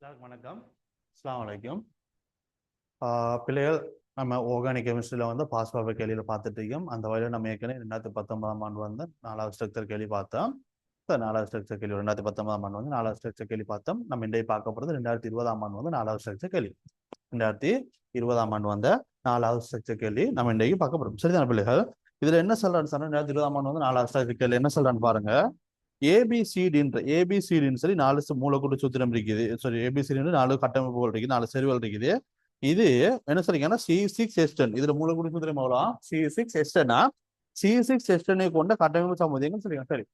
வணக்கம். அஸ்ஸலாமு அலைக்கும். பிள்ளைகள் நம்ம ஆர்கானிக் கெமிஸ்ட்ரியில் வந்து பாஸ்பாப கேள்வியில் பார்த்துட்டு இருக்கோம். அந்த வகையில் நம்ம ஏற்கனவே 2019ஆம் ஆண்டு வந்து 4வது ஸ்ட்ரக்சர் கேள்வி பார்த்தோம். 4வது ஸ்ட்ரக்சர் கேள்வி 2019ஆம் ஆண்டு வந்து 4வது ஸ்ட்ரக்சர் கேள்வி பார்த்தோம். நம்ம இன்றைக்கு பார்க்க போகிறது 2020ஆம் ஆண்டு வந்து 4வது ஸ்ட்ரக்சர் கேள்வி. 2020ஆம் ஆண்டு வந்த 4வது ஸ்ட்ரக்சர் கேள்வி நம்ம இன்றைக்கு பார்க்க போகிறோம். சரிதான பிள்ளைகள்? இதில் என்ன சொல்றான்னு சொன்னால் 2020ஆம் ஆண்டு வந்து 4வது ஸ்ட்ரக்சர் கேள்வி என்ன சொல்றான்னு பாருங்க. ஏபிசிடின்னு சொல்லி 4 மூலக்கூட்டு சூத்திரம் இருக்குது. சாரி, ஏபிசிடி 4 கட்டமைப்புகள் இருக்குது, 4 செறிவுகள் இருக்குது. இது என்ன சொல்றீங்கன்னா C6H10. இதுல மூலக்கூட்டு சூத்திரம் எவ்வளோ? C6H10. C6H10 கொண்ட கட்டமைப்பு சமுதாயங்கள் சொல்றீங்க. சரி,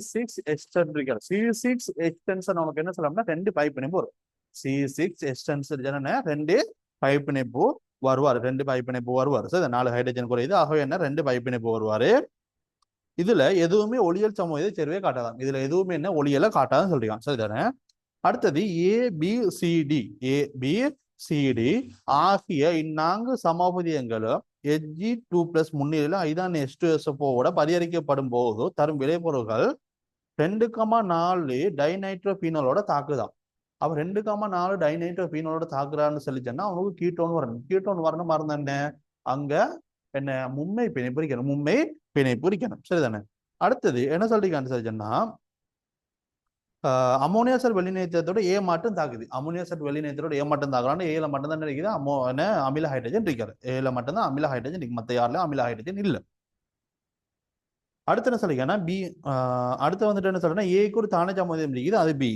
C6H10 இருக்கு. C6H10 நமக்கு என்ன சொல்லலாம்னா 2 பை பிணைப்பு வரும். C6H10 2 பை பிணைப்பு வருவார். 2 பை பிணைப்பு வருவார். சரி, 4 ஹைட்ரஜன் குறையுது. ஆகவே என்ன 2 பை பிணைப்பு வருவாரு. இதுல எதுவுமே ஒளியல் சமூக சேர்வே காட்டாதான். இதுல எதுவுமே என்ன ஒளியலை காட்டாதான் சொல்றீங்க. சரிதானே? அடுத்தது ஏபிசிடி ஆகிய இந்நான்கு சமபதியங்களும் Hg2+ முன்னிலையில் ஐதான் H2SO4 பரிகரிக்கப்படும் போது தரும் விளைபொருள்கள் 2,4 டைநைட்ரோபீனோலோட தாக்குதான். அவ 2,4 டைநைட்ரோபீனோலோட தாக்குறான்னு சொல்லிச்சேன்னா அவனுக்கு கீட்டோன் வரணும். கீட்டோன் வரணும் மறந்து என்ன அங்க என்ன மும்மை பிணைப்பு இருக்கணும். மும்மை பிணைப்பு இருக்கணும். சரிதானே? அடுத்தது என்ன சொல்றீங்கன்னு சொல்லிச்சேன்னா அமோனியா சல் வெளிநேற்றத்தோட ஏ மட்டும் தாக்குது. அமோனியா சல் வெளிநேற்றத்தோட ஏ மட்டும் தாக்குறான்னு ஏல மட்டும் தான் இருக்குது. அமில ஹைட்ரஜன் இருக்காரு. ஏல மட்டும் தான் அமில ஹைட்ரஜன் இருக்கு. மற்ற யாருல அமில ஹைட்ரஜன் இல்லை. அடுத்து என்ன சொல்லிங்கன்னா பி. அடுத்து வந்துட்டு என்ன சொல்றேன்னா ஏக்கு ஒரு தானே சமோதியம் இருக்குது, அது பி.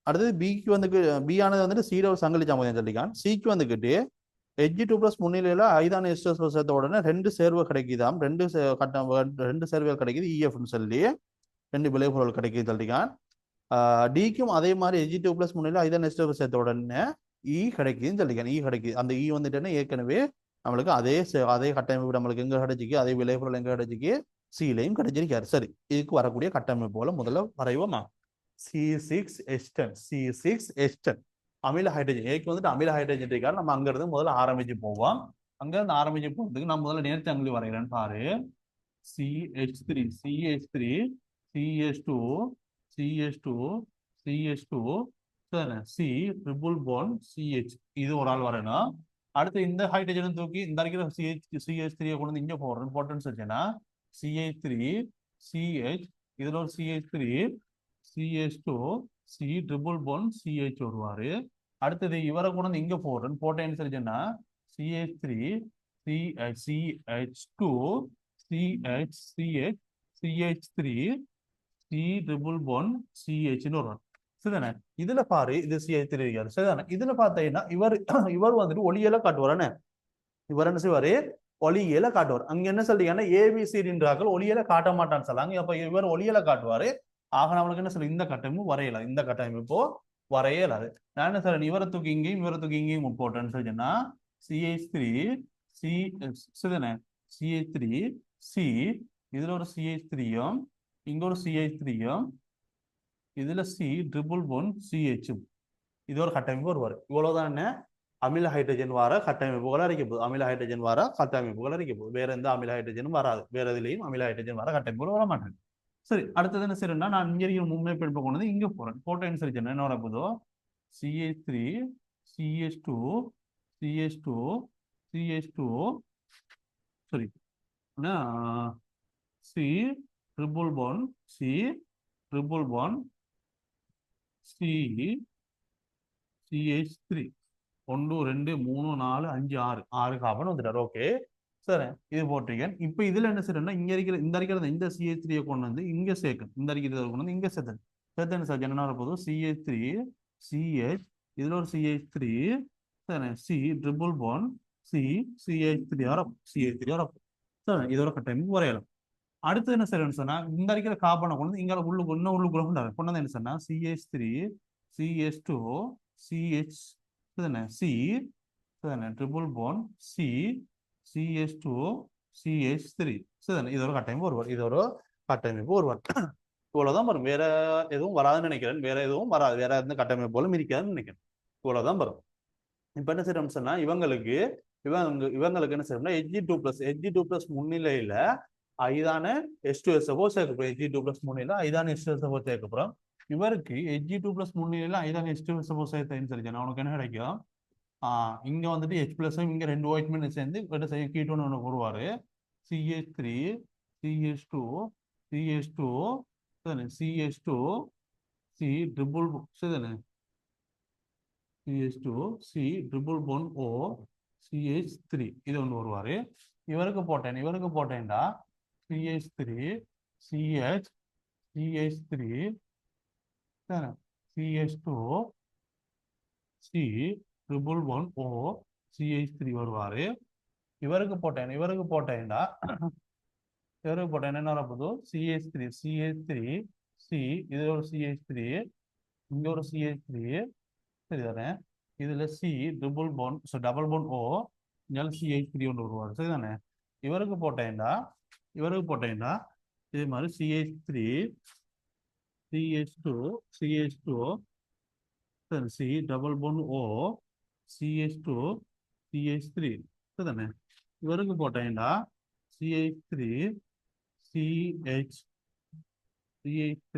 அடுத்தது பிக்கு வந்து பி ஆனது வந்துட்டு சீர ஒரு சங்கிலி சமோதியம் சொல்லிக்கான். சிக்கு வந்துக்கிட்டு Hg2+ முன்னிலையில ஐதான் H2SO சேர்த்த உடனே 2 சேர்வு கிடைக்குதாம். 2 சேர்வுகள் கிடைக்குது EFன்னு சொல்லி 2 விளைபொருள் கிடைக்குது சொல்லிக்கான். டிக்கும் அதே மாதிரி Hg2+ முன்னிலையில் ஐதான் H2SO சேர்த்த உடனே E கிடைக்குதுன்னு சொல்லிக்கான். E கிடைக்குது. அந்த E வந்துட்டேன்னா ஏற்கனவே நம்மளுக்கு அதே கட்டமைப்பு நம்மளுக்கு எங்க கிடைச்சிக்கு, அதே விளைபொருள் எங்க கிடைச்சிக்கு, சிலையும் கிடைச்சிருக்காரு. சரி, இதுக்கு வரக்கூடிய கட்டமைப்பு போல முதல்ல வரைவோமா. C6H10 அமில ஹைட்ரஜன். ஏக்கு வந்துட்டு அமில ஹைட்ரஜன் இருக்காரு. நம்ம அங்க இருந்து முதல்ல ஆரம்பிச்சு போவோம். அங்க இருந்து ஆரம்பிச்சு போறதுக்கு நான் முதல்ல நேர்த்தி அங்கிலி வரைகிறேன்னு பாரு. CH3 CH2 CH2 CH2 C triple bond CH. இது ஒரு ஆள் வரணும். அடுத்து இந்த ஹைட்ரஜன் தூக்கி இந்த இருக்கிற CH3 கொண்டு வந்து இங்க போடுறோம். இம்பார்ட்டன்ஸ் வச்சுன்னா CH3 CH, இதுல ஒரு CH3 CH2 C triple bond CH வருவாரு. அடுத்தது இவரை கொண்டு வந்து இங்க போடுறேன். போட்ட என்ன சொல்லிச்சுன்னா CH3 CH2 CH3 C triple bond CHன்னு வரும். சரிதானே? இதுல பாரு, இது CH3 இருக்காரு. சரிதானே? இதுல பார்த்தீங்கன்னா இவர் வந்துட்டு ஒளியில காட்டுவாரானே. இவர் என்ன செய்வாரு? ஒளியியல காட்டுவார். அங்க என்ன சொல்றீங்கன்னா ஏபிசிடின்றாக்கள் ஒளியில காட்ட மாட்டான்னு சொல்லாங்க. அப்ப இவர் ஒளியில காட்டுவாரு. ஆக நம்மளுக்கு என்ன சொல்லு, இந்த கட்டமைப்பு வரையலாம். இந்த கட்டமைப்போ வரையலாது. நான் என்ன சொல்றேன், இவரை தூக்கி இங்கேயும் போட்டேன்னு சொல்லிச்சேன்னா CH3 C சரிதானே? CH3 C, இதுல ஒரு CH3யும் இங்க ஒரு CH3யும் இதுல C ட்ரிபிள் பாண்ட் CH. இது ஒரு கட்டமைப்பு வருவார். இவ்வளவுதான் என்ன அமில ஹைட்ரஜன் வார கட்டமைப்புகள் அறிக்க போகுது. அமில ஹைட்ரஜன் வார கட்டமைப்புகள் அறிக்க போகுது. வேற எந்த அமில ஹைட்ரஜனும் வராது. வேற எதுலையும் அமில ஹைட்ரஜன் வார கட்டமைப்புகள் வர மாட்டாங்க. சரி, அடுத்தது என்ன செய்யறேன்னா நான் இங்க இருக்கிற மும்மை பிணைப்பு கொண்டு வந்து இங்க போறேன். போட்டோ என்ன சொல்லிச்சேன் என்ன வரப்போதோ CH3 CH2 CH2 CH2 சரி C triple bond C triple bond C CH3 1 2 3 4 5 6 carbon வந்துட்டார். ஓகே, சரி, இது போட்டிருக்கேன். இப்போ இதுல என்ன செய்யறேன்னா இங்க இருக்கிற இந்த CH3 கொண்டு வந்து இங்க சேர்க்கணும். இந்த இருக்கிறத கொண்டு வந்து இங்க சேர்த்தேன். சேர்த்து என்ன சார் என்ன வரப்போதும் CH3 CH, இதுல ஒரு CH3 சரி C triple bond C CH3 CH3 சரி, இதோட கட்டமைப்பு வரையலாம். அடுத்து என்ன செய்யணும்னு சொன்னா இந்த இருக்கிற கார்பனை கொண்டு வந்து இங்க உள்ளுக்குள்ள கொண்டு வந்து என்ன சொன்னா CH3 CH2 CH C triple bond C CH2 CH3 சரிதானே? இது ஒரு கட்டமைப்பு ஒருவர். இது ஒரு கட்டமைப்பு ஒருவர். இவ்வளவுதான் வரும். வேற எதுவும் வராதுன்னு நினைக்கிறேன். வேற எதுவும் வராது. வேற எந்த கட்டமைப்பு போலும் இருக்காதுன்னு நினைக்கிறேன். இவ்வளவுதான் வரும். இப்ப என்ன செய்யறோம்னு சொன்னா இவங்களுக்கு என்ன செய்யணும்னா Hg2+ முன்னிலையில ஐதான H2SO சேர்க்கப்புறம் Hg2+ முன்னிலையில ஐதான H2SO சேர்க்கப்புறம் இவருக்கு Hg2 பிளஸ் முன்னிலையில் ஐதான் H2 சப்போஸ் சேர்த்தேன்னு சொல்லி உனக்கு என்ன கிடைக்கும்? இங்க வந்துட்டு H பிளஸும் இங்க ரெண்டு ஒயிட்மெண்ட் சேர்ந்து என்ன செய்ய கீட்டோன்னு ஒன்று போடுவாரு. CH3 CH2 CH2 CH2 C triple சரிதானே CH2 C triple phone O CH3 இது ஒன்று வருவாரு. இவருக்கு போட்டேன்டா CH3 CH CH3 CH2 C triple one O CH3 வருவாரு. இவருக்கு போட்டேன்டா என்ன வரப்போகுது CH3 C இது ஒரு CH3 இங்க ஒரு CH3 சரிதானே இதுல C டபுள் போன் O இங்க CH3 ஒன்று வருவாரு சரிதானே. இவருக்கு போட்டேன்டா இதே மாதிரி CH3 CH2 CH2 C double phone O CH2 CH3 சரிதானே. இவருக்கு போட்டேன்டா CH3 CH CH3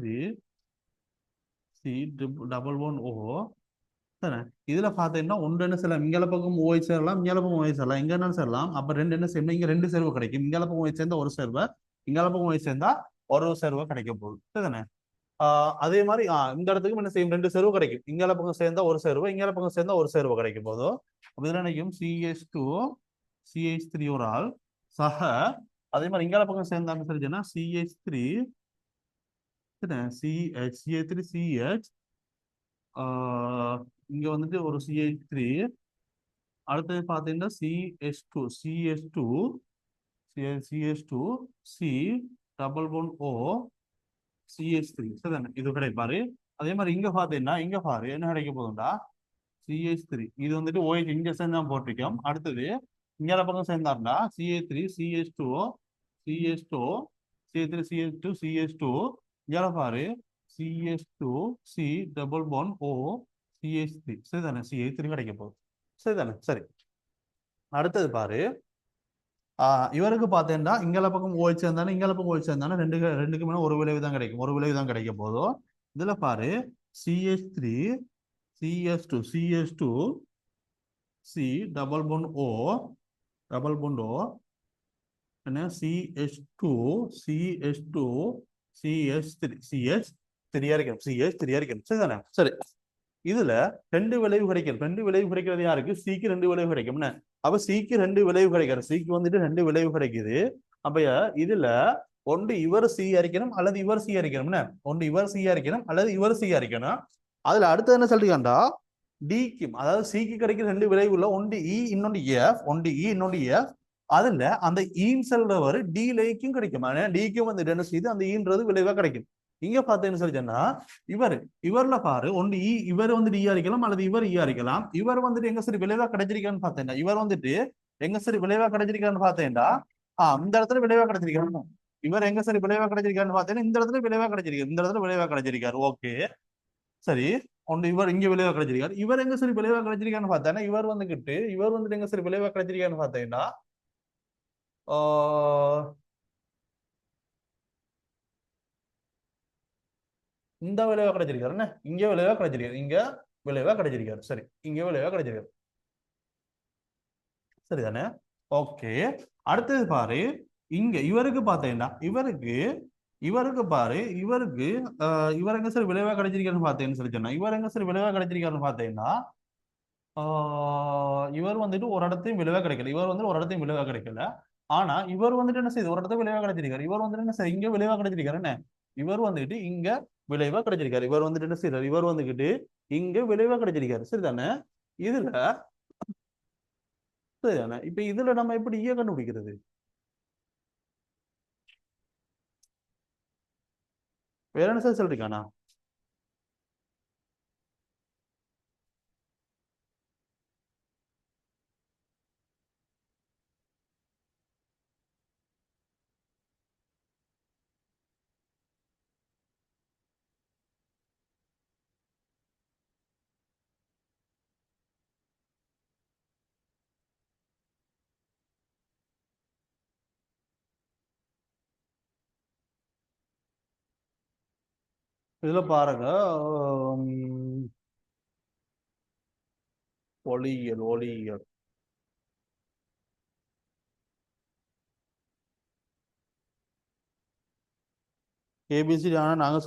C double phone O தானே. இதுல பாத்தீங்கன்னா ஒன்று என்ன செய்யலாம் இங்கால பக்கம் ஓய் சேரலாம் இங்கால பக்கம் ஓய் சேரலாம் எங்க என்ன சேரலாம். அப்ப ரெண்டு என்ன செய்யணும் இங்க ரெண்டு சேர்வு கிடைக்கும். இங்கால பக்கம் ஓய் சேர்ந்தா ஒரு சேர்வை இங்கால பக்கம் ஓய் சேர்ந்தா ஒரு சேர்வை கிடைக்க போகுது சரிதானே. அதே மாதிரி இந்த இடத்துக்கும் என்ன செய்யும் ரெண்டு சேர்வு கிடைக்கும். இங்கால பக்கம் சேர்ந்தா ஒரு சேர்வு இங்கால பக்கம் சேர்ந்தா ஒரு சேர்வு கிடைக்கும் போதும் அப்ப இதுல நினைக்கும் CH2 CH3 ஒரு ஆள் சக அதே மாதிரி இங்கால பக்கம் சேர்ந்தாங்க சரிச்சுன்னா CH3 CH3 CH இங்க வந்துட்டு ஒரு CH3 அடுத்தது பாத்தீங்கன்னா CH2 C double phone O CH3 சரிதானே இது கிடைப்பாரு. அதே மாதிரி இங்க பாத்தீங்கன்னா இங்க பாரு என்ன கிடைக்க போகுதுண்டா CH3 இது வந்துட்டு OH இங்க சேர்ந்து தான் போட்டிருக்கோம். அடுத்தது இங்கால பக்கம் சேர்ந்தாருண்டா CH3 CH2 CH2 CH3 CH2 CH2 இங்கால பாரு CH2 C double phone O CH3 சரிதானே CH3 கிடைக்க போகுது சரிதானே. சரி அடுத்தது பாரு இவருக்கு பார்த்தேன்னா இங்கால பக்கம் ஓய்ச்சு இருந்தாலும் இங்கால பக்கம் ஓய்ச்சு இருந்தாலும் ரெண்டுக்கு மேலே ஒரு விளைவு தான் கிடைக்கும். ஒரு விளைவு தான் கிடைக்க போதும். இதுல பாரு CH3 CH2 C double phone O என்ன CH2 CH2 CH3 CH3 இருக்கணும் CH3 இருக்கணும் சரிதானே. சரி இதுல ரெண்டு விளைவு கிடைக்கிறது யாருக்கு சிக்கு ரெண்டு விளைவு கிடைக்கும். அப்ப சிக்கு ரெண்டு விளைவு கிடைக்கிறது சிக்கு வந்துட்டு ரெண்டு விளைவு கிடைக்குது. அப்ப இதுல ஒன்று இவர் சி அரிக்கணும் அல்லது இவர் சி அரிக்கணும். ஒன்று இவர் சி அரிக்கணும் அல்லது இவர் சி அரிக்கணும். அதுல அடுத்து என்ன சொல்றீங்கடா டிக்கும் அதாவது சிக்கு கிடைக்கிற ரெண்டு விளைவுல ஒன்று இ இன்னொன்று எஃப் அதுல அந்த ஈன் செல்றவர் டி லேக்கும் கிடைக்கும். டிக்கும் வந்து என்ன செய்யுது அந்த ஈன்றது விளைவா கிடைக்கும். இங்க பார்த்தேன்னு சொல்லி சொன்னா இவர்ல பாரு ஒன்று இவர் வந்துட்டு ஈ அரிக்கலாம் அல்லது இவர் ஈ அரிக்கலாம். இவர் வந்துட்டு எங்க சரி விளைவா கிடைச்சிருக்கான்னு பார்த்தேன்டா இவர் வந்துட்டு எங்க சரி விளைவா கிடைச்சிருக்கான்னு பார்த்தேன்டா இந்த இடத்துல விளைவா கிடைச்சிருக்காரு. இவர் எங்க சரி விளைவா கிடைச்சிருக்காருன்னு பார்த்தேன்னா இந்த இடத்துல விளைவா கிடைச்சிருக்காரு. இந்த இடத்துல விளைவா கிடைச்சிருக்காரு. ஓகே சரி ஒன்று இவர் இங்க விளைவா கிடைச்சிருக்காரு. இவர் எங்க சரி விளைவா கிடைச்சிருக்கான்னு பார்த்தேன்னா இவர் வந்துட்டு எங்க சரி விளைவா கிடைச்சிருக்கான்னு பார்த்தேன்டா இந்த விளைவா கிடைச்சிருக்காரு. என்ன இங்க விளைவா கிடைச்சிருக்காரு. சரி இங்க விளைவா கிடைச்சிருக்காரு சரிதானே. ஓகே அடுத்தது பாரு இங்க இவருக்கு பார்த்தேன்னா இவருக்கு பாரு இவர் எங்க சார் விளைவா கிடைச்சிருக்காருன்னு பார்த்தேன்னு சொல்லி சொன்னா இவர் எங்க சார் விளைவா கிடைச்சிருக்காருன்னு பார்த்தேன்னா இவர் வந்துட்டு ஒரு இடத்தையும் விளைவா கிடைக்கல. ஆனா இவர் வந்துட்டு என்ன செய்யுது ஒரு இடத்துல விளைவா கிடைச்சிருக்காரு. இவர் வந்துட்டு என்ன செய்ய இங்க விளைவா கிடைச்சிருக்காரு. என்ன இவர் வந்துட்டு இங்க விளைவா கிடைச்சிருக்காரு. இவர் வந்துட்டு என்ன செய்யறாரு இவர் வந்துகிட்டு இங்க விளைவா கிடைச்சிருக்காரு சரிதானே. இதுல சரிதானே இப்ப இதுல நம்ம எப்படி ஈய கண்டுபிடிக்கிறது? வேற என்ன சார் சொல்றீங்கண்ணா? இதுல பாருங்க. ஒளியியல் ஒளியியல் ஏபிசிடி. ஆனால் நாங்கள்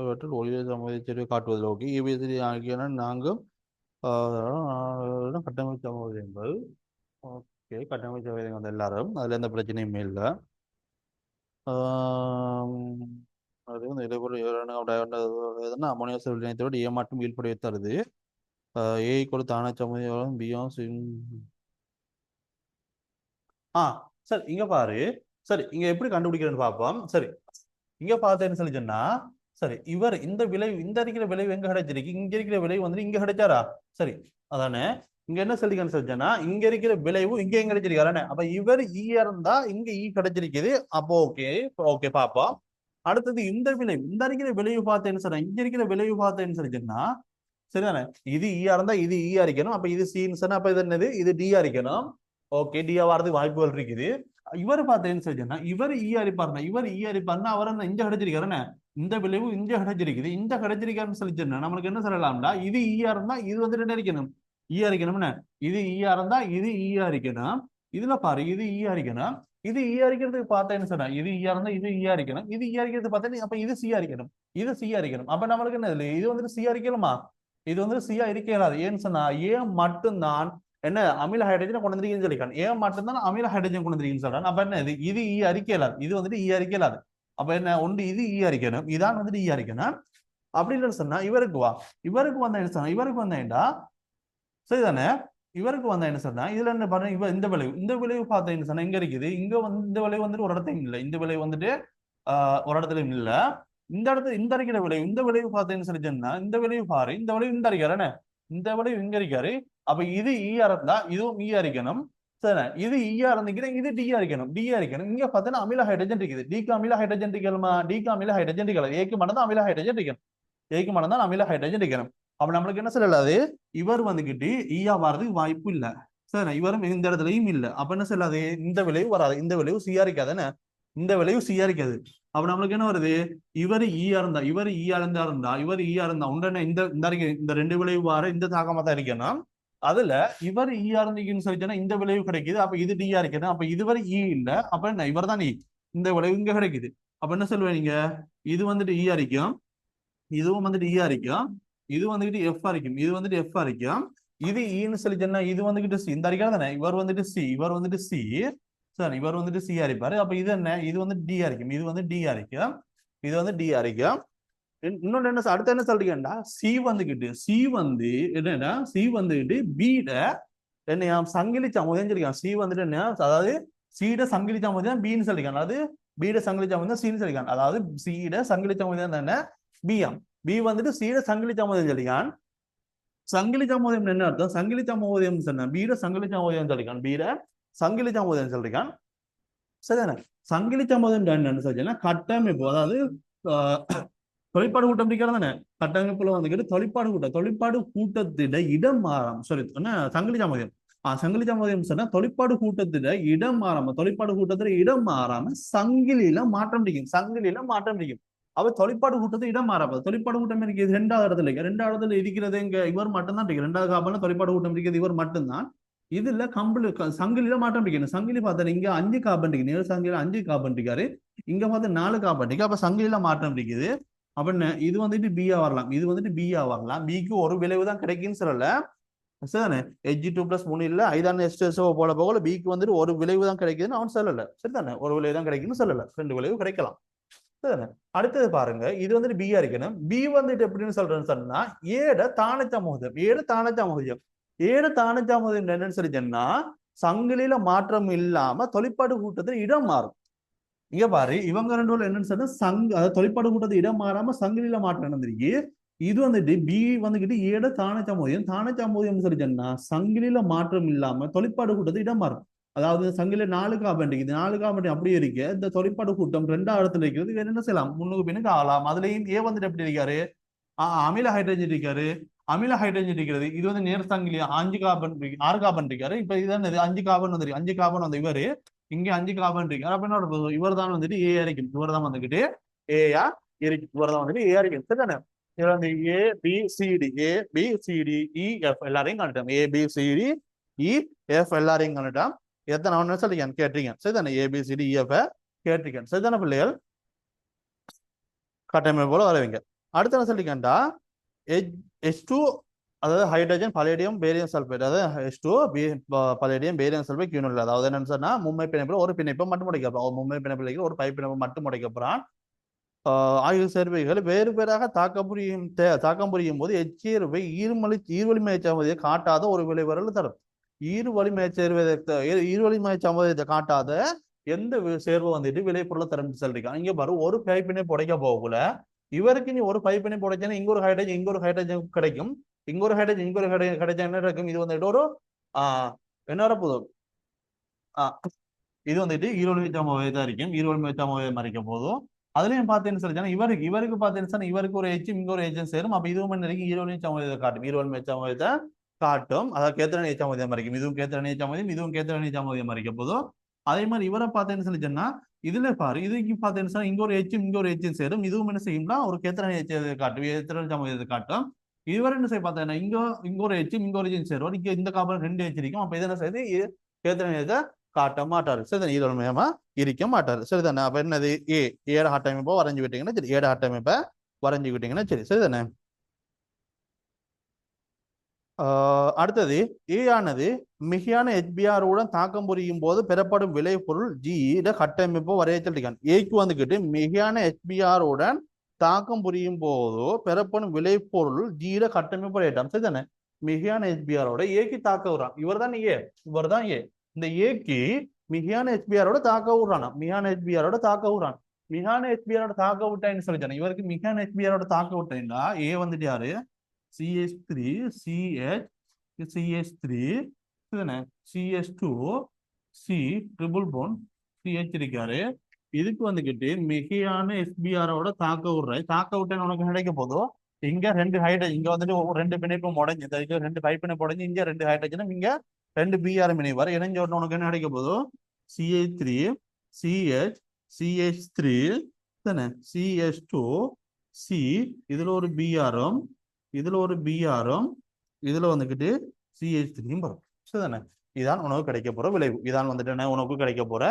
இவற்றில் ஒளியியல் சமூகத்தை காட்டுவதில் ஓகே. ஏபிசிடி ஆகியன நாங்கள் கட்டமைப்பு சமூகங்கள். ஓகே, கட்டமைப்பு சமூகம் வந்து எல்லாரும் அதில் எந்த பிரச்சனையுமே இல்லை. அது வந்து இதேபோல் அமோனியா செல் வினைத்தோடு ஏ மட்டும் வீழ்படைய தருது. ஏ கொடுத்த ஆன சமூகம் பியும் சரி இங்க பாரு. சரி, இங்க எப்படி கண்டுபிடிக்கிறேன்னு பார்ப்போம். சரி, இங்க பார்த்தேன்னு சொல்லி சொன்னா, சரி இவர் இந்த விளைவு, இந்த இருக்கிற விளைவு எங்க கிடைச்சிருக்கு? இங்க இருக்கிற விளைவு வந்து இங்க கிடைச்சாரா? சரி, அதானே. இங்க என்ன சொல்லிக்கன்னு சொல்லிச்சேன்னா, இங்க இருக்கிற விளைவு இங்க எங்க கிடைச்சிருக்காரு. அப்ப இவர் ஈயா இருந்தா இங்க ஈ கிடைச்சிருக்குது. அப்போ ஓகே, ஓகே பாப்போம். அடுத்தது இந்த விளைவு, இந்த இருக்கிற விளைவு பார்த்தேன்னு சொன்னா, இங்க இருக்கிற விளைவு பார்த்தேன்னு சொல்லிச்சுன்னா, சரிதானே. இது ஈயா இருந்தா இது ஈயா இருக்கணும். அப்ப இது சீன்னு சொன்னா அப்ப இது என்னது? இது டியா இருக்கணும். ஓகே, டியா வரதுக்கு வாய்ப்புகள் இருக்குது. இவர் பார்த்தேன்னு சொல்லிச்சுன்னா, இவர் ஈயா இருப்பாருன்னா, இவர் ஈயா இருப்பாருன்னா அவர் என்ன இங்க கிடைச்சிருக்காருன்னு, இந்த விளைவு இங்க கிடைச்சிருக்குது. இந்த கிடைச்சிருக்காருன்னு சொல்லிச்சுன்னா நம்மளுக்கு என்ன சொல்லலாம்டா, இது ஈயா இருந்தா இது வந்து என்ன இருக்கணும்? ஈயா இருக்கணும்னு. இது ஈயா இருந்தா இது ஈயா இருக்கணும். இதுல பாரு, இது ஈயா இருக்கணும். இது ஈயா இருக்கிறதுக்கு பார்த்தேன்னு சொன்னா, இது ஈயா இருந்தா இது ஈயா இருக்கணும். இது ஈயா இருக்கிறது பார்த்தேன்னு அப்ப இது சியா இருக்கணும். இது சியா இருக்கணும். அப்ப நம்மளுக்கு என்ன இல்லை, இது வந்துட்டு சியா இருக்கணுமா? இது வந்து சியா இருக்கலாது. ஏன்னு சொன்னா ஏன் மட்டும்தான் என்ன அமில ஹைட்ரஜன் கொண்டு வந்திருக்கீங்கன்னு சொல்லிக்கான். ஏன் மட்டும்தான் அமில ஹைட்ரஜன் கொண்டு வந்திருக்கீங்கன்னு சொல்றான். அப்ப என்ன இது ஈ அறிக்கலாது. இது வந்துட்டு ஈ அறிக்கலாது. அப்ப என்ன ஒன்று இது ஈ அறிக்கணும், இதான் வந்துட்டு ஈ அறிக்கணும். அப்படின்னு சொன்னா இவருக்கு வா, இவருக்கு வந்தா என்ன சொன்னா, இவருக்கு வந்தேன்டா சரிதானே. இவருக்கு வந்தா என்ன சொன்னா, இதுல என்ன பாருங்க, இவ இந்த விளைவு, இந்த விளைவு பார்த்தா என்ன சொன்னா, இங்க இருக்குது. இங்க வந்து இந்த விளைவு வந்துட்டு ஒரு இடத்தையும் இல்லை. இந்த விளைவு வந்துட்டு ஒரு இடத்துலயும் இல்ல. இந்த இடத்துல இந்த அடிக்கிற விளைவு, இந்த விளைவு பார்த்தேன்னு சொல்லி சொன்னா, இந்த விளைவு பாரு, இந்த விளைவு இந்த அடிக்காரு, இந்த விளைவு இங்க இருக்காரு. அப்ப இது ஈயா இருந்தா இதுவும் ஈயா இருக்கணும். சரி, இது ஈயா இருந்துக்கிறேன், இது டியா இருக்கணும். டியா இருக்கணும். இங்க பார்த்தா அமில ஹைட்ரஜன் இருக்குது. டிக்கு அமில ஹைட்ரஜன் இருக்கணுமா? டிக்கு அமில ஹைட்ரஜன் இருக்கலாம். ஏக்கு மட்டும் தான் அமில ஹைட்ரஜன் இருக்கணும். ஏக்கு மட்டும் தான் அமில ஹைட்ரஜன் இருக்கணும். அப்ப நம்மளுக்கு என்ன சொல்லலாது, இவர் வந்துகிட்டு ஈயா வர்றதுக்கு வாய்ப்பு இல்லை. சரி, இவரும் இந்த இடத்துலயும் இல்லை. அப்ப என்ன சொல்லாது, இந்த விளைவு வராது. இந்த விளைவு சியா இருக்காதுன்னு, இந்த விளைவு சியா இருக்காது. அப்ப நம்மளுக்கு என்ன வருது, இவர் ஈயா இருந்தா, இவர் ஈயா இருந்தா இவர் ஈயா இருந்தா உடனே இந்த ரெண்டு விளைவு வார இந்த தாக்கமா தான் இருக்கணும். அதுல இவர் ஈயா இருந்தீங்கன்னு சொல்லிச்சோன்னா இந்த விளைவு கிடைக்குது. அப்ப இது டியா இருக்கணும். அப்ப இதுவரை ஈ இல்ல. அப்ப என்ன இவர் தான் ஈ. இந்த விளைவு இங்க கிடைக்குது. அப்ப என்ன சொல்லுவேன் நீங்க, இது வந்துட்டு ஈயா இருக்கும், இதுவும் வந்துட்டு ஈயா இருக்கும், இது வந்துட்டு எஃப் இருக்கும், இது வந்துட்டு எஃப் இருக்கும். இது ஈன்னு சொல்லிச்சோன்னா இது வந்துகிட்டு சி, இந்த அடிக்காத தானே. இவர் வந்துட்டு சி, இவர் வந்துட்டு சி. சரி, இவர் வந்துட்டு சியா இருப்பாரு. அப்ப இது என்ன, இது வந்து டியா இருக்கும், இது வந்து டியா இருக்கும், இது வந்து டியா இருக்கும். இன்னொன்னு என்ன, அடுத்த என்ன சொல்றீங்கடா, சி வந்துகிட்டு, சி வந்து என்னன்னா, சி வந்துகிட்டு பீட என்னையா சங்கிலி சமூகம் சொல்லிருக்கான். சி வந்துட்டு என்ன, அதாவது சீட சங்கிலி சமூகம் பின்னு சொல்லிருக்கான். அதாவது பீட சங்கிலி சமூகம் சின்னு சொல்லிருக்கான். அதாவது சீட சங்கிலி சமூகம் தானே பிஎம். பி வந்துட்டு சீட சங்கிலி சமூகம் சொல்லிருக்கான். சங்கிலி சமூகம் என்ன அர்த்தம்? சங்கிலி சமூகம் சொன்ன பீட சங்கிலி சமூகம் சொல்லிருக்கான். பீட சங்கிலி சமூகம் சொல்லிருக்கான். சரிதானே. சங்கிலி சமூகம் என்னன்னு சொல்லிச்சுன்னா கட்டமைப்பு, அதாவது தொழிற்பாடு கூட்டம் தானே. கட்டமைப்புல வந்துக்கிட்டு தொழிற்பாடு கூட்டத்திட இடம் மாறாம, சாரி என்ன சங்கிலி சமூகம். சங்கிலி சமூகம் சொன்னா தொழிற்பாடு கூட்டத்திட இடம் மாறாம, தொழிற்பாடு கூட்டத்துல இடம் மாறாம சங்கிலியில மாற்றம் முடியும், சங்கிலியில மாற்றம் முடியும். அவ தொழிற்பாடு கூட்டத்தை இடம் மாறாம, தொழிற்பாடு கூட்டம் இருக்குது ரெண்டாவது இடத்துல இருக்கு. ரெண்டாவது இடத்துல இருக்கிறது இங்க இவர் மட்டும்தான் இருக்கு. ரெண்டாவது காப்பல தொழிற்பாடு கூட்டம் இருக்கிறது இவர் மட்டும்தான். இதுல சங்கிலியில மாற்றம் இருக்கணும். சங்கிலி பார்த்தா இங்க 5 கார்பன் இருக்கு, நேர் சங்கிலியில 5 கார்பன் இருக்காரு, இங்க பார்த்து 4 கார்பன் இருக்கு. அப்ப சங்கிலியில மாற்றம் இருக்குது. அப்படின்னு இது வந்துட்டு பியா வரலாம், இது வந்துட்டு பியா வரலாம். பிக்கு ஒரு விளைவு தான் கிடைக்குன்னு சொல்லல. சரிதானே. Hg2+3 இல்ல 5 H2SO போல போகல பிக்கு வந்துட்டு ஒரு விளைவு தான் கிடைக்குதுன்னு அவன் சொல்லல. சரிதானே, ஒரு விளைவு தான் கிடைக்குன்னு சொல்லல, 2 விளைவு கிடைக்கலாம். சரிதானே. அடுத்தது பாருங்க, இது வந்துட்டு பியா இருக்கணும். பி வந்துட்டு எப்படின்னு சொல்றேன்னு சொன்னா, ஏட தானச்சமூகம், ஏட தானச்சமூகம். ஏட தானச்சமூகம் என்னன்னு சொல்லி சொன்னா, சங்கிலியில மாற்றம் இல்லாம தொழிற்பாடு கூட்டத்தில் இடம் மாறும். இங்க பாரு, இவங்க ரெண்டு என்னன்னு சொன்னா அதாவது தொழிற்பாடு கூட்டத்தை இடம் மாறாம சங்கிலியில மாற்றம் நடந்திருக்கு. இது வந்துட்டு பி வந்துகிட்டு ஏட தானச்சமூகம் சொல்லி சொன்னா சங்கிலியில மாற்றம் இல்லாம தொழிற்பாடு கூட்டத்தை இடம் மாறும். அதாவது சங்கிலியில 4 கார்பன் இருக்குது, 4 கார்பன் அப்படியே இருக்கு. இந்த தொழிற்பாடு கூட்டம் 2வது இடத்துல இருக்கிறது என்ன செய்யலாம், முன்னுக்கு பின்னுக்கு ஆகலாம். அதுலயும் ஏ வந்துட்டு எப்படி இருக்காரு, அமில ஹைட்ரஜன் இருக்காரு, அமில ஹைட்ரஜன் இருக்கிறது. இது வந்து நேர் சங்கிலி 5 கார்பன் 6 கார்பன் இருக்காரு. இப்ப இதுதான் 5 கார்பன் வந்துருக்கு, 5 கார்பன் வந்து இவரு, இங்க 5 கார்பன் இருக்காரு. அப்ப என்ன இவர் தான் வந்துட்டு ஏ அரைக்கும், இவர் தான் வந்துகிட்டு ஏயா இருக்கு. இவர்தான் வந்துட்டு ஏஆ இருக்கு. சரிதானே? இதுல வந்து ஏபிசிடி எல்லாரையும் காணிட்டோம். ஏபிசிடி இஎஃப் எல்லாரையும் காணிட்டோம். எத்தனை ஒன்று சொல்லிங்க கேட்டீங்க. சரிதானே? ஏபிசிடிஇஎஃப் கேட்டீங்க. சரிதானே பிள்ளைகள்? கட்டமைப்பு போல வரவீங்க. அடுத்த என்ன சொல்லிக்கண்டா H2, அதாவது ஹைட்ரஜன் பலேடியம் பேரியம் சல்பேட், அதாவது H2 பலேடியம் பேரியம் சல்பேட் கியூனில். அதாவது என்னன்னு சொன்னா மும்மை பிணைப்பில் ஒரு பிணைப்பை மட்டும் உடைக்கப்படுறான். ஒரு மும்மை பிணைப்பில் ஒரு பை பிணைப்பை மட்டும் உடைக்கப்படுறான். ஆய்வு சேர்வைகள் வேறு வேறாக தாக்கம் புரியும் போது எச்சேர்வை ஈர்வழி மேய்ச்சாமதியை காட்டாத ஒரு விளைவரல் தரும். ஈர்வழி மேய்ச்சாமதியத்தை காட்டாத எந்த சேர்வு வந்துட்டு விளைபொருளை தரும் சொல்லிருக்கான். இங்க பாரு, ஒரு பைப்பினை புடைக்க போகல இவருக்கு நீ ஒரு பைப்பினை புடைச்சா இங்க ஒரு ஹைட்ரஜன் கிடைக்கும். இங்க ஒரு ஹைட்ரஜன் கிடைச்சா என்ன இருக்கும்? இது வந்துட்டு ஒரு என்ன வரப்போகுது? இது வந்துட்டு ஈரோடு மேய்ச்சாமதியை தான் இருக்கும். ஈரோடு மேய்ச்சாமதியை மறைக்க போதும். அதுலயும் பார்த்தேன்னு சொல்லி இவருக்கு பார்த்தேன்னு இவருக்கு ஒரு எச்சும் இங்க ஒரு எச்சும் சேரும். அப்ப இதுவும் என்ன ஈரோடு சமூகத்தை காட்டும். ஈரோடு சமூகத்தை காட்டும். அதாவது கேத்திரனை சமூகம் மறைக்கும். இதுவும் கேத்திரனை சமூகம், இதுவும் கேத்திரனை சமூகம் மறைக்க போதும். அதே மாதிரி இவரை பார்த்தேன்னு சொல்லி சொன்னா இதுல பாரு, இதுக்கு பார்த்தேன்னு இங்க ஒரு எச்சும் இங்க ஒரு எச்சும் சேரும். இதுவும் என்ன செய்யும்னா ஒரு கேத்திரனை காட்டும், கேத்திரனை சமூகத்தை காட்டும். இதுவரை என்ன செய்ய பார்த்தேன்னா இங்க ஒரு எச்சும் இங்க ஒரு எச்சும் சேரும். இங்க இந்த காப்பர் 2 எச்சு இருக்கும். அப்ப இது என்ன செய்யுது? கேத்திரனை காட்ட மாட்டாரு. சரிதானே? ஈரோடு இருக்க மாட்டாரு. சரிதானே? அப்ப என்னது? ஏட ஆட்டமைப்பை வரைஞ்சு விட்டீங்கன்னா சரி. ஏட ஆட்டமைப்பை வரைஞ்சு விட்டீங்கன்னா சரி. சரிதானே? அடுத்தது ஏ ஆனது மிகையான HBr-உடன் தாக்கம் புரியும் போது பெறப்படும் விளைபொருள் G கட்டமைப்பு வரைய சொல்லிருக்கான். ஏக்கு வந்துகிட்டு மிகையான HBr-உடன் தாக்கம் புரியும் போது பெறப்படும் விளைபொருள் G கட்டமைப்பு வரையிட்டான். சரிதானே? மிகையான HBr-ஓட ஏக்கு தாக்க விடுறான். இவர் தான் ஏ. இந்த ஏக்கு மிகையான HBr-ஓட தாக்க விடுறானா? மிகையான HBr-ஓட தாக்க விடுறான். மிகையான HBr-ஓட தாக்க விட்டான்னு சொல்லிச்சானே. இவருக்கு மிகையான HBr-ஓட தாக்க விட்டா ஏ வந்துட்டு யாரு? CH3 CH CH3 இதுதானே? CH2 C triple phone CH இருக்காரு. இதுக்கு வந்துகிட்டு மிகையான HBr-ஓட தாக்க விட்டேன்னு உனக்கு கிடைக்க போதும். இங்க 2 ஹைட்ரஜன், இங்க வந்துட்டு 2 பிணைப்பும் உடஞ்சி, 2 பை பிணைப்பு உடஞ்சி, இங்க 2 ஹைட்ரஜனும், இங்க 2 Br இணைவார். இணைஞ்ச உடனே உனக்கு என்ன கிடைக்க போதும்? CH3 CH CH3 தானே? CH2 C இதுல ஒரு Br-ம், இதுல ஒரு Br-ம், இதுல வந்துகிட்டு CH3 வரும். சரிதானே? இதான் உனக்கு கிடைக்க போற விளைவு. இதான் வந்துட்டு என்ன உனக்கு கிடைக்க போற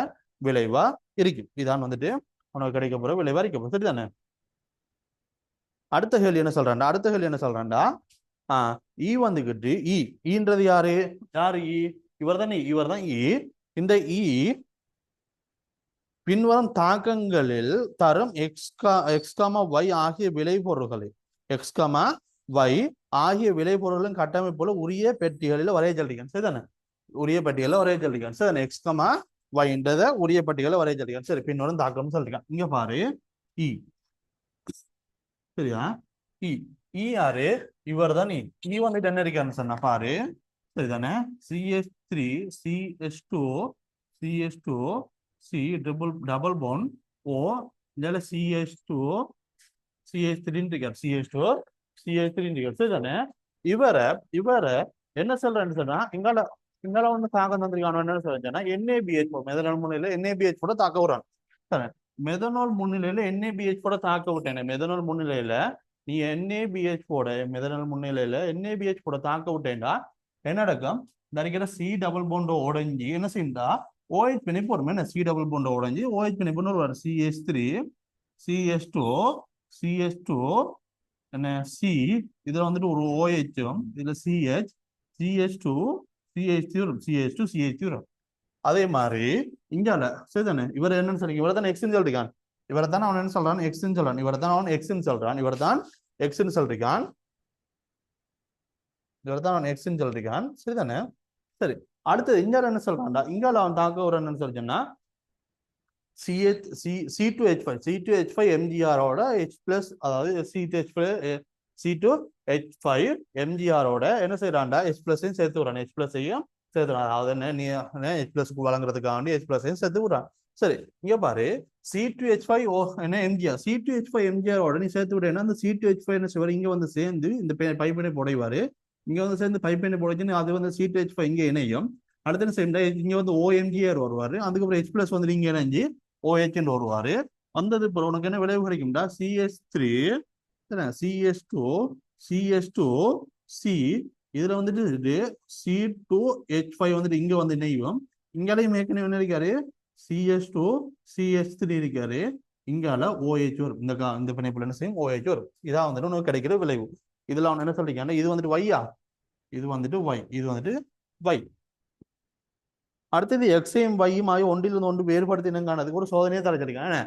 விளைவா இருக்கும். இதான் வந்துட்டு உனக்கு கிடைக்க போற விளைவா இருக்கும். சரிதானே? அடுத்த கேள்வி என்ன சொல்றான்டா? ஈ வந்துகிட்டு ஈன்றது யாரு? இவர் தான் ஈ. இந்த ஈ பின்வரும் தாக்கங்களில் தரும் XY ஆகிய விளைபொருள்களை விளைபொருளின் கட்டமைப்புல உரிய பெட்டிகளில் வரைய சொல்லிருக்கேன். சரிதானே? உரிய பெட்டிகளில் வரைய சொல்லிருக்கேன். சரிதானே? XYன்றத உரிய பெட்டிகளில் வரைய சொல்லிருக்கேன். சரி, பின்வரும் தாக்கம் சொல்லிருக்கேன். இங்க பாரு, ஈ சரியா? யாரு? இவர் தான் ஈ வந்துட்டு என்ன இருக்கான்னு சொன்னா பாரு. சரிதானே? CH3 CH2 C double phone O இதால CH2 CH3 இருக்காரு. CH3 இருக்காரு. சரிதானே? இவரை என்ன சொல்றேன்னு சொன்னா இங்கால வந்து தாக்கம் தந்திருக்கான என்ன சொல்றேன்னா NaBH மெதனால் முன்னிலையில NaBH கூட தாக்க விடுறான். மெதனால் முன்னிலையில NaBH கூட தாக்க விட்டேன். மெதனால் முன்னிலையில நீ NaBH கூட தாக்க விட்டேன்டா என்ன நடக்கும்? இந்த C டபுள் போண்ட் உடஞ்சி என்ன செய்யுண்டா OH பிணைப்பு வரும். என்ன C டபுள் போண்ட் உடஞ்சி OH பிணைப்புன்னு வரும். CH3 CH2 என்ன C இதுல வந்துட்டு ஒரு OH-ம், இதுல CH2 CH2 வரும். அதே மாதிரி இங்கால சரிதானே? இவர் என்னன்னு சொல்லி இவர் தான் எக்ஸ்ன்னு சொல்லிருக்கான். இவர் தான் அவன் என்ன சொல்றான்? எக்ஸ்ன்னு சொல்றான். இவர் தான் அவன் எக்ஸ்ன்னு சொல்லிருக்கான். சரிதானே? சரி, அடுத்தது இங்கால என்ன சொல்றான்டா? இங்கால அவன் தாக்க ஒரு என்னன்னு சொல்லிச்சோம்னா C2H5 MgR-ஓட H+, அதாவது C2H5 MgR-ஓட என்ன செய்யறான்டா? H+-ஐயும் சேர்த்து விடுறான். H+-ஐயும் சேர்த்துறான். அதாவது என்ன H+ வழங்குறதுக்காக வேண்டி H+-ஐயும் சேர்த்து விடுறான். சரி, இங்க பாரு, C2H5 என்ன MgR, C2H5 MgR-ஓட நீ சேர்த்து விட்டேன்னா அந்த C2H5 என்ன செய்வாரு? இங்க வந்து சேர்ந்து இந்த பைப்பினை புடைவாரு. இங்க வந்து சேர்ந்து பைப்பினை புடைச்சுன்னு அது வந்து C2H5 இங்க இணையும். அடுத்த என்ன செய்ய இங்க வந்து OMgR வருவாரு. அதுக்கப்புறம் H+ வந்து இங்க இணைஞ்சு OH வருவாரு. வந்தது இப்போ உனக்கு என்ன விளைவு கிடைக்கும்டா CH3 CH2 CH2 C இதுல வந்துட்டு இது C2H5 வந்துட்டு இங்க வந்து இணையும் இங்காலையும் ஏற்கனவே என்ன இருக்காரு CH2 CH3 இருக்காரு இங்கால OH வரும் இந்த பிணைப்புல என்ன செய்யும் OH வரும் இதான் வந்துட்டு உனக்கு கிடைக்கிற விளைவு இதுல அவன் என்ன சொல்லிருக்காங்க இது வந்துட்டு வையா இது வந்துட்டு Y இது வந்துட்டு Y அடுத்தது எக்ஸையும் வையும் ஆகிய ஒன்றிலிருந்து ஒன்று வேறுபடுத்தினங்கானதுக்கு ஒரு சோதனையை தலைச்சிருக்காங்க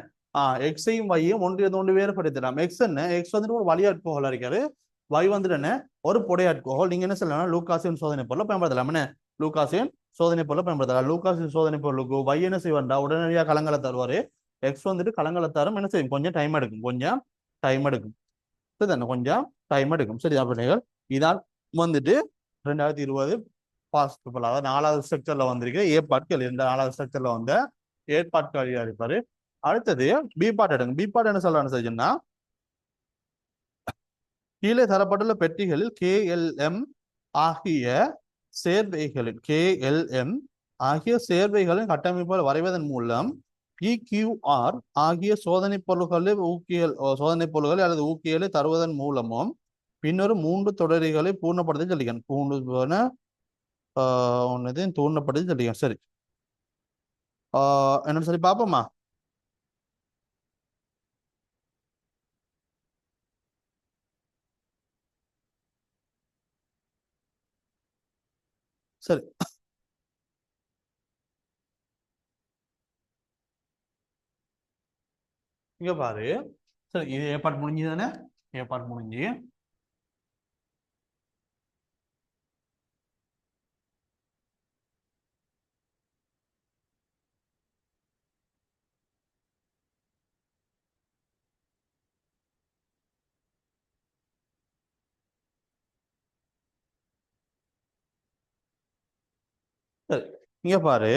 எக்ஸையும் வையும் ஒன்றிலிருந்து ஒன்று வேறுபடுத்தலாம் எக்ஸ் என்ன எக்ஸ் வந்துட்டு ஒரு வழியாட்கோகோல் இருக்காரு Y வந்துட்டு என்ன ஒரு புடையாட்கோகோல் நீங்க என்ன சொல்லலாம் லூகாசின் சோதனை பொருளை பயன்படுத்தலாம் என்ன லூகாசின் சோதனை பொருளை பயன்படுத்தலாம் லூகாசின் சோதனை பொருளுக்கு Y என்ன செய்வார்டா உடனடியாக களங்களை தருவாரு எக்ஸ் வந்துட்டு களங்களை தரும் என்ன செய்யும் கொஞ்சம் டைம் எடுக்கும் சரிதானே கொஞ்சம் டைம் எடுக்கும் சரி அப்படின்னா இதான் வந்துட்டு 2020 பாஸ்ட் அதாவது 4வது ஸ்ட்ரக்சர்ல வந்திருக்கு ஏ பாட்கள் இந்த 4வது ஸ்ட்ரக்சர்ல வந்த ஏ பாட்கள் இருப்பாரு அடுத்தது பி பாட் எடுங்க பி பாட் என்ன சொல்றான்னு சொல்லிச்சுன்னா கீழே தரப்பட்டுள்ள பெட்டிகளில் கேஎல்எம் ஆகிய சேர்வைகளின் கட்டமைப்புகள் வரைவதன் மூலம் PQR ஆகிய சோதனை பொருள்களை அல்லது ஊக்கியலை தருவதன் மூலமும் பின்னொரு 3 தொடரிகளை பூர்ணப்படுத்தி சொல்லிக்கணும் தூண்டப்படுத்தி சொல்லிக்கணும் சரி என்னன்னு சொல்லி பாப்போமா சரி இங்க பாரு சரி இது ஏற்பாடு முடிஞ்சு தானே ஏற்பாடு முடிஞ்சு சரி இங்க பாரு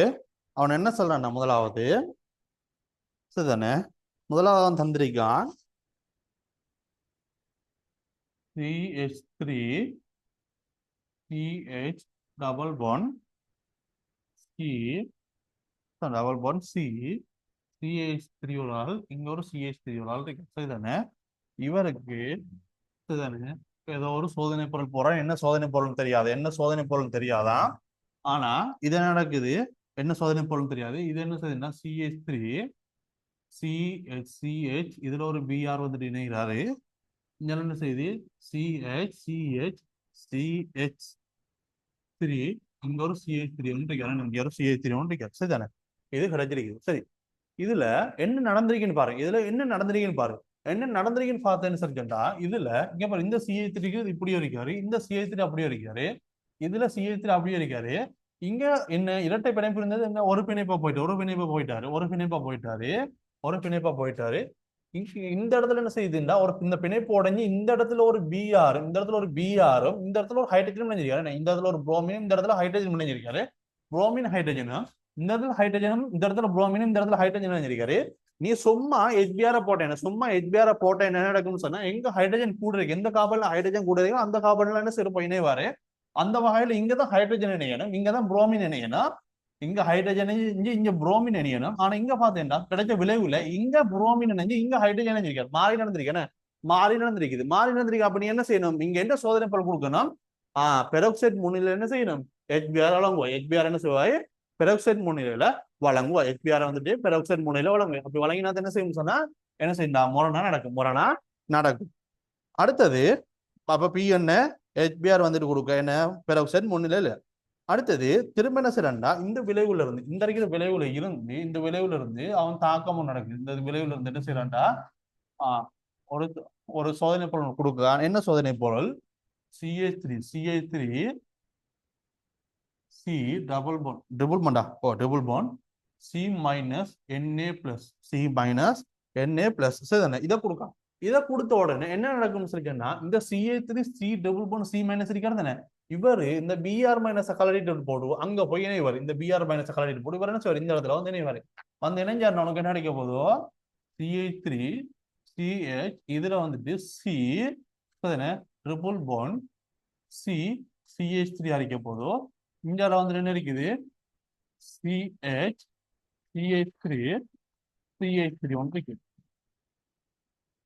அவன் என்ன சொல்றான் முதலாவது சரிதானே முதலாவது அவன் தந்திரிக்கான் CH3 CH double bond C double bond C CH3 ஒரு ஆள் இங்க ஒரு CH3 ஒரு ஆள் இருக்கு சரிதானே இவருக்கு சரிதானே ஏதோ ஒரு சோதனை பொருள் போறான் என்ன சோதனை பொருள் தெரியாதான் ஆனா இது என்ன நடக்குது என்ன சோதனை பொருள் தெரியாது இது என்ன செய்யுதுன்னா CH3 CH இதுல ஒரு BR வந்துட்டு இணைகிறாரு இங்க என்ன செய்யுது CH இங்க ஒரு CH3 ஒன்று இங்க ஒரு CH3 ஒன்று சரிதானே இது கிடைச்சிருக்கு சரி இதுல என்ன நடந்திருக்குன்னு பாருங்க என்ன நடந்திருக்குன்னு பார்த்தேன்னு சொல்லிட்டா இதுல இங்க பாரு இந்த CH3 இப்படியே இருக்காரு இந்த CH3 அப்படியே இருக்காரு இதுல CH3 அப்படியே இருக்காரு இங்க என்ன இரட்டை பிணைப்பு இருந்தது என்ன ஒரு பிணைப்பா போயிட்டாரு இந்த இடத்துல என்ன செய்யுதுன்னா இந்த பிணைப்பு உடஞ்சி இந்த இடத்துல ஒரு பிஆரும் இந்த இடத்துல ஒரு ஹைட்ரஜன் இணைஞ்சிருக்காரு இந்த இடத்துல ஒரு புரோமின் இந்த இடத்துல ஹைட்ரஜன் இணைஞ்சிருக்காரு புரோமின் ஹைட்ரஜனும் இந்த இடத்துல ஹைட்ரஜனும் இந்த இடத்துல புரோமினும் இந்த இடத்துல ஹைட்ரஜன் இணைஞ்சிருக்காரு நீ சும்மா HBr போட்ட என்ன நடக்கும்னு சொன்னா எங்க ஹைட்ரஜன் கூட இருக்கு எந்த கார்பன்ல ஹைட்ரஜன் கூட இருக்கு அந்த கார்பன்ல என்ன சிறப்பு இணைவாரு அந்த வகையில இங்கதான் ஹைட்ரஜன் இணையணும் இங்கதான் புரோமின் இணையணும் இங்க ஹைட்ரஜன் இங்க புரோமின் இணையணும் ஆனா இங்க பாத்தீங்கன்னா கிடைச்ச விளைவுல இங்க புரோமின் இணைஞ்சு இங்க ஹைட்ரஜன் இணைஞ்சிருக்காரு மாறி நடந்திருக்கு அப்ப நீ என்ன செய்யணும் இங்க என்ன சோதனை பொருள் கொடுக்கணும் பெரோக்சைட் முன்னிலையில என்ன செய்யணும் HBr வழங்குவோம் HBr என்ன செய்வாய் பெரோக்சைட் முன்னிலையில வழங்குவோம் HBr வந்துட்டு பெரோக்சைட் முன்னிலையில வழங்குவோம் அப்படி வழங்கினா என்ன செய்யும் சொன்னா என்ன செய்யணும் முரணா நடக்கும் அடுத்தது அப்ப P என்ன HBr வந்துட்டு கொடுக்க என்ன பெரோக்சைட் முன்னிலையில அடுத்தது திரும்ப என்ன செய்யறா இந்த விளைவுல இருந்து இந்த இருக்கிற விளைவுல இருந்து அவன் தாக்கமும் நடக்குது இந்த விளைவுல இருந்து என்ன செய்யறான்டா ஒரு சோதனை பொருள் கொடுக்க என்ன சோதனை பொருள் CH3 C double bond C minus Na plus சரிதானே இதை கொடுக்கலாம் இதை கொடுத்த உடனே என்ன நடக்கும்னு சொல்லிட்டேன்னா இந்த CH3 C double bond C minus இருக்காரு தானே இவரு இந்த Br மைனஸ் கலரிட்டு போடுவோம் அங்க போய் இணைவார் இந்த Br மைனஸ் கலரிட்டு போடு இவர் என்ன சொல்வார் இந்த இடத்துல வந்து இணைவாரு வந்து இணைஞ்சாரு உனக்கு என்ன கிடைக்க போதோ CH3 CH இதுல வந்துட்டு C triple bond C CH3 அடிக்க போதோ இங்க வந்து என்ன இருக்குது CH CH3 ஒன்று இருக்கு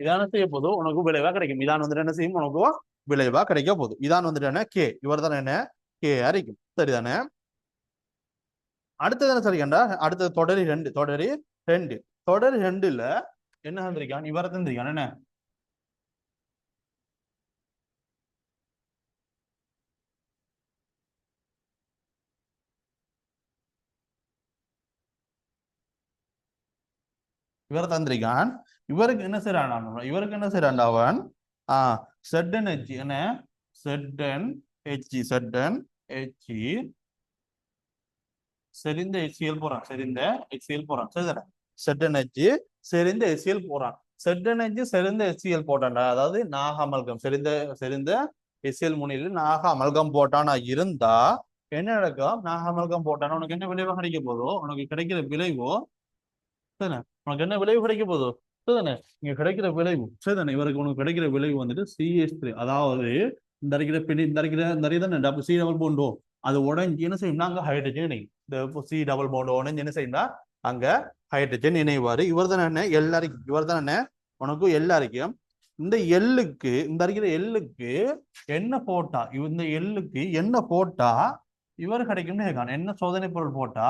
இதான செய்ய போதும் உனக்கு விளைவா கிடைக்கும். இதான் வந்துட்டு என்ன செய்யும் உனக்கு விளைவா கிடைக்க போகுது. இதான் வந்துட்டு என்ன கே, இவர் தானே என்ன கே அறிக்கும். சரிதானே? அடுத்தது என்ன சரிக்கண்டா, அடுத்தது தொடரி ரெண்டு. தொடரி ரெண்டுல என்ன தந்திருக்கான், இவரை தந்திருக்கான் என்ன இவரை தந்திருக்கான். இவருக்கு என்ன செய்யறான், இவருக்கு என்ன செய்யறான் அவன் செட்டன் ஹெச் என்ன செட்டன் ஹெச் செறிந்த HCl போறான், செறிந்த HCl போறான். சரிதானே? செட்டன் ஹெச் செறிந்த HCl போறான். செட்டன் ஹெச் செறிந்த HCl போட்டான்டா, அதாவது நாக அமல்கம், செறிந்த செறிந்த HCl முன்னிலையில் நாக அமல்கம் போட்டானா இருந்தா என்ன நடக்கும், நாக அமல்கம் போட்டானா உனக்கு என்ன விளைவு கிடைக்க போதோ, உனக்கு கிடைக்கிற விளைவோ சரிதானே, உனக்கு என்ன விளைவு கிடைக்க போதோ சரிதானே, இங்க கிடைக்கிற விளைவு சரிதானே, இவருக்கு உனக்கு கிடைக்கிற விளைவு வந்துட்டு CH3, அதாவது இந்த அரைக்கிற பிடி இந்த அரைக்கிற இந்த தானே டபுள் C டபுள் போண்டோ அது உடஞ்சி என்ன செய்யும்னா அங்க ஹைட்ரஜன் இணையும். இந்த C டபுள் போண்டோ உடஞ்சி என்ன செய்யும்னா அங்க ஹைட்ரஜன் இணைவாரு. இவர் தானே என்ன எல்லாருக்கும், இவர் தானே என்ன உனக்கு எல்லாருக்கும் இந்த எல்லுக்கு இந்த அரைக்கிற எல்லுக்கு என்ன போட்டா, இந்த எல்லுக்கு என்ன போட்டா இவர் கிடைக்கும்னு கேட்கான். என்ன சோதனை பொருள் போட்டா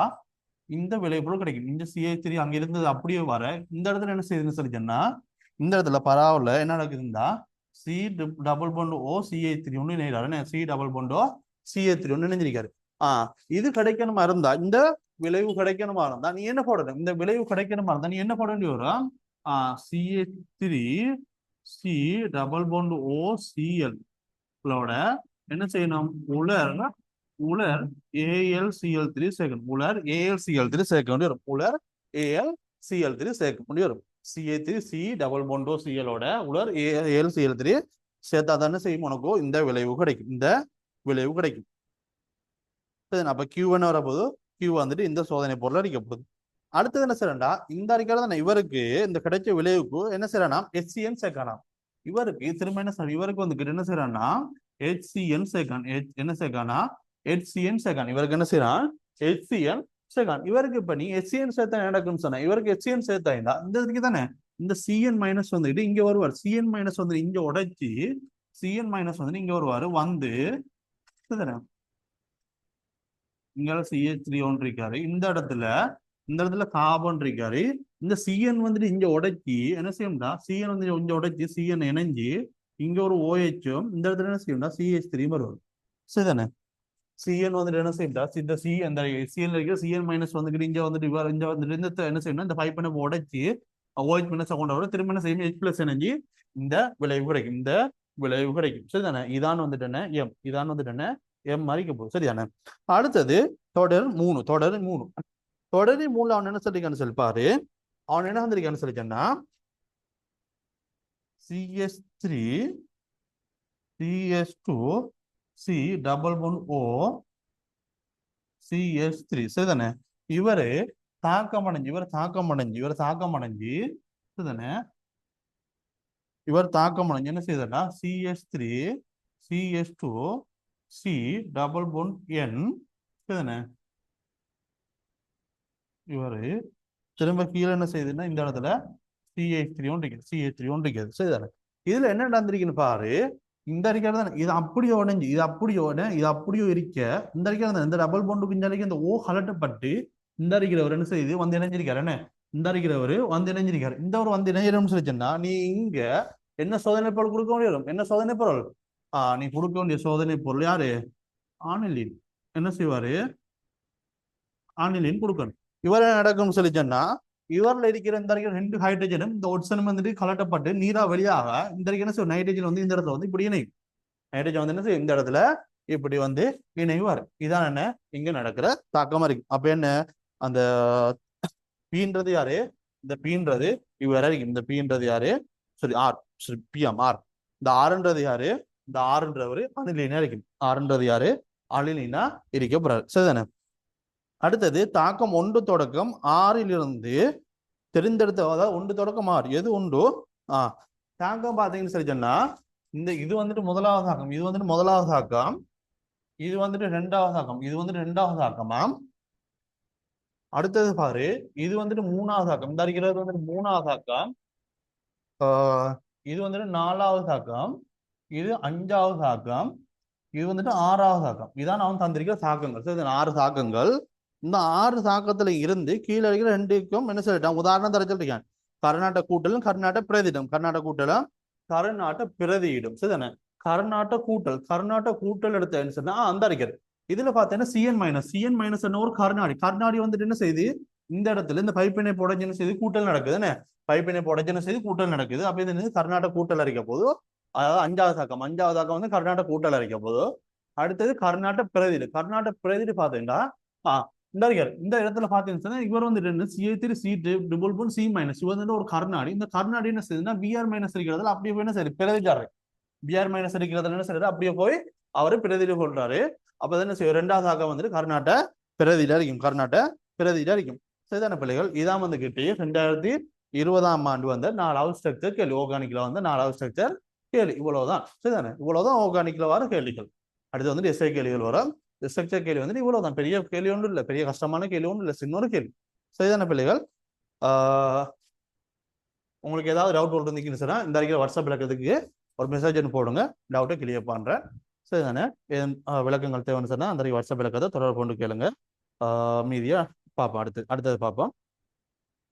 இந்த விளைபொருள் கிடைக்கும். இந்த CH3 அங்க இருந்தது அப்படியே வர இந்த இடத்துல என்ன செய்யுதுன்னு சொல்லி சொன்னா, இந்த இடத்துல பராவல என்ன நடக்குதுன்னா C double bond O CH3 ஒன்று இணைகிறாரு. C double bond O CH3 ஒன்று இணைஞ்சிருக்காரு. இது கிடைக்கணுமா இருந்தா, இந்த விளைவு கிடைக்கணுமா இருந்தா நீ என்ன போடணும், இந்த விளைவு கிடைக்கணுமா இருந்தா நீ என்ன போட வேண்டி வரும், CH3 C double bond O Cl என்ன செய்யணும், உலர் உலர் AlCl3 சேர்க்கணும். உலர் AlCl3 சேர்க்க வேண்டி வரும். உலர் AlCl3 சேர்க்க வேண்டி வரும். CH3C டபுள் பாண்ட் Cl உலர் AlCl3 சேர்த்தா தானே செய்யும் உனக்கு இந்த விளைவு கிடைக்கும். இந்த விளைவு கிடைக்கும். அப்ப Q1 வரப்போது Q வந்துட்டு இந்த சோதனை பொருள் அடிக்கப்படுது. அடுத்தது என்ன செய்யறா, இந்த அடிக்கிறது தானே இவருக்கு இந்த கிடைச்ச விளைவுக்கு என்ன செய்யறானா HCN சேர்க்கலாம். இவருக்கு திரும்ப என்ன செய்ய, இவருக்கு வந்து என்ன செய்யறான்னா HCN சேர்க்கான். என்ன சேர்க்கானா HCN சேர்க்கான். இவருக்கு என்ன செய்யறான் HCN சேர்க்கான். இவருக்கு இப்ப நீ HCN சேர்த்தா நடக்கும்னு சொன்ன, இவருக்கு HCN சேர்த்தா இந்த இதுக்கு தானே இந்த CN மைனஸ் வந்துட்டு இங்க வருவார். CN மைனஸ் வந்து இங்க உடைச்சி CN மைனஸ் வந்து இங்க வருவாரு. வந்து இங்க CH3 ஒன்று இருக்காரு. இந்த இடத்துல கார்பன் இருக்காரு. இந்த CN வந்துட்டு இங்க உடைச்சி என்ன செய்யும்டா, CN வந்து இங்க உடைச்சி CN இணைஞ்சு இங்க ஒரு OHம் இந்த இடத்துல என்ன செய்யும்டா CH3 வரும். சரிதானே? CN வந்துட்டு என்ன செய்யும்டா, இந்த C அந்த CN இருக்கிற CN மைனஸ் வந்துட்டு இங்க வந்துட்டு இங்க வந்துட்டு இந்த என்ன செய்யணும், இந்த 5 பண்ண உடைச்சி OH மைனஸ் கொண்டு திரும்ப என்ன செய்யும் H பிளஸ் இணைஞ்சு இந்த விளைவு கிடைக்கும். இந்த விளைவு கிடைக்கும். சரிதானே? இதான் வந்துட்டு என்ன M, இதான் வந்துட்டு என்ன M மறிக்க போகுது. சரிதானே? அடுத்தது தொடர் 3. தொடரி 3 அவன் என்ன சொல்லிருக்கான்னு சொல்லிப்பாரு. அவன் என்ன வந்திருக்கான்னு சொல்லிக்கன்னா CH3 CH2 C double bond O CH3. சரிதானே? இவரு தாக்கம் அடைஞ்சு சரிதானே, இவர் தாக்கம் அடைஞ்சு என்ன செய்தார்னா CH3 CH2 C double bond N. சரிதானே? இவரு திரும்ப கீழே என்ன செய்யுதுன்னா இந்த இடத்துல CH3 இருக்குது. சரிதானே? இதுல என்ன நடந்திருக்குன்னு பாரு. இந்த அறிக்கையில தானே இது அப்படியே உடஞ்சி இது அப்படியோ இருக்க இந்த அறிக்கையில இந்த டபுள் பாண்டுக்கு இந்த அறிக்கை இந்த O கலட்டப்பட்டு இந்த அறிக்கிறவர் என்ன செய்யுது வந்து இணைஞ்சிருக்காரு. என்ன இந்த அறிக்கிறவர் வந்து இணைஞ்சிருக்காரு. இந்த ஒரு வந்து இணைஞ்சிரும்னு சொல்லிச்சேன்னா நீ இங்க என்ன சோதனை பொருள் கொடுக்க வேண்டிய, என்ன சோதனை பொருள் நீ கொடுக்க வேண்டிய சோதனை பொருள் யாரு, ஆனிலின். என்ன செய்வாரு, ஆனிலின் கொடுக்கணும். இவர் என்ன நடக்கும்னு சொல்லிச்சேன்னா இவர்ல இருக்கிற இந்த ரெண்டு ஹைட்ரஜனும் இந்த ஒட்சனும் வந்துட்டு கலட்டப்பட்டு நீரா வெளியாக இந்த என்ன செய்யும் நைட்ரஜன் வந்து இந்த இடத்துல வந்து இப்படி இணையும். நைட்ரஜன் வந்து என்ன செய்யும் இந்த இடத்துல இப்படி வந்து இணைவாரு. இதான் என்ன இங்க நடக்கிற தாக்கமா இருக்கு. அப்ப என்ன அந்த பீன்றது யாரு, இந்த பீன்றது இவர் இருக்கு. இந்த பீன்றது யாரு, சரி ஆர், சரி PM ஆர். இந்த ஆறுன்றது யாரு, இந்த ஆறுன்றவரு அணிலினா இருக்கு. ஆறுன்றது யாரு, அணிலினா இருக்க போறாரு. சரிதானே? அடுத்தது தாக்கம் 1 தொடக்கம் 6 தெரிந்தெடுத்த, அதாவது 1 தொடக்கம் 6 எது உண்டோ தாக்கம் பாத்தீங்கன்னு சரி சொன்னா இந்த இது வந்துட்டு முதலாவது தாக்கம், இது வந்துட்டு முதலாவது தாக்கம், இது வந்துட்டு ரெண்டாவது தாக்கம், இது வந்துட்டு ரெண்டாவது தாக்கமா. அடுத்தது பாரு இது வந்துட்டு மூணாவது தாக்கம், இந்த இருக்கிறது வந்துட்டு மூணாவது தாக்கம், இது வந்துட்டு 4வது சாக்கம், இது 5வது சாக்கம், இது வந்துட்டு 6வது சாக்கம். இதான் அவன் தந்திருக்கிற சாக்கங்கள். சரி, 6 சாக்கங்கள். இந்த 6 சாக்கத்துல இருந்து கீழே இருக்கிற ரெண்டுக்கும் என்ன சொல்லிட்டான், உதாரணம் தர சொல்லிருக்கேன். கர்நாடக கூட்டலும் கர்நாடக பிரதியிடம், கர்நாடக கூட்டலும் கர்நாடக பிரதியிடும். சரிதானே? கர்நாடக கூட்டல் எடுத்த என்ன சொன்னா அந்த அறிக்கிறது. இதுல பார்த்தீங்கன்னா சிஎன் மைனஸ் என்ன ஒரு கர்நாடி வந்துட்டு என்ன செய்யுது, இந்த இடத்துல இந்த பைப்பினை புடைஞ்சு என்ன செய்து கூட்டல் நடக்குது என்ன, பைப்பினை புடைஞ்சு என்ன செய்து கூட்டல் நடக்குது. அப்ப இது என்னது, கர்நாடக கூட்டல் அறிக்க போது. அதாவது 5வது சாக்கம் வந்து கர்நாடக கூட்டல் அறிக்க போது. அடுத்தது கர்நாடக பிரதிடு பாத்தீங்கன்னா இந்த இடத்துல பாத்தீங்கன்னா இவர் வந்து C3 C2 C மைனஸ் இவர் வந்து ஒரு கர்நாடி. இந்த கர்நாடி என்ன செய்யுதுன்னா பிஆர் மைனஸ் இருக்கிறதுல அப்படியே போய் என்ன சரி பிரதிச்சாரு, பிஆர் மைனஸ் இருக்கிறதுல என்ன செய்யறாரு, அப்படியே போய் அவரு பிரதிடு கொள்றாரு. அப்ப என்ன செய்யும், 2வது சாக்கம் வந்துட்டு கர்நாடக பிரதியில இருக்கும். சரிதான பிள்ளைகள்? இதான் வந்து கிட்டே 2020ஆம் ஆண்டு வந்து 4வது ஸ்ட்ரக்சர் கேள்வி. ஆர்கானிக்ல வந்து 4வது ஸ்ட்ரக்சர் கேள்வி. இவ்வளவுதான். சரிதானே? இவ்வளவுதான் ஆர்கானிக்ல வர கேள்விகள். அடுத்து வந்து எஸ்ஐ கேள்விகள் வரும். ஸ்ட்ரக்சர் கேள்வி வந்து இவ்வளவுதான். பெரிய கேள்வி ஒன்றும் இல்லை, பெரிய கஷ்டமான கேள்வி ஒன்றும் இல்லை, சின்ன கேள்வி. சரிதானே பிள்ளைகள்? உங்களுக்கு ஏதாவது டவுட் இருந்துச்சுன்னு சொன்னா இந்த அறிக்கை வாட்ஸ்அப் விளக்கத்துக்கு ஒரு மெசேஜ் போடுங்க, டவுட்டை கிளியர் பண்றேன். சரிதானே? விளக்கங்கள் தேவைன்னு சொன்னா அந்த வாட்ஸ்அப் விளக்கத்தை தொடர்பு கொண்டு கேளுங்க. மீதியா பார்ப்போம், அடுத்தது பார்ப்போம்.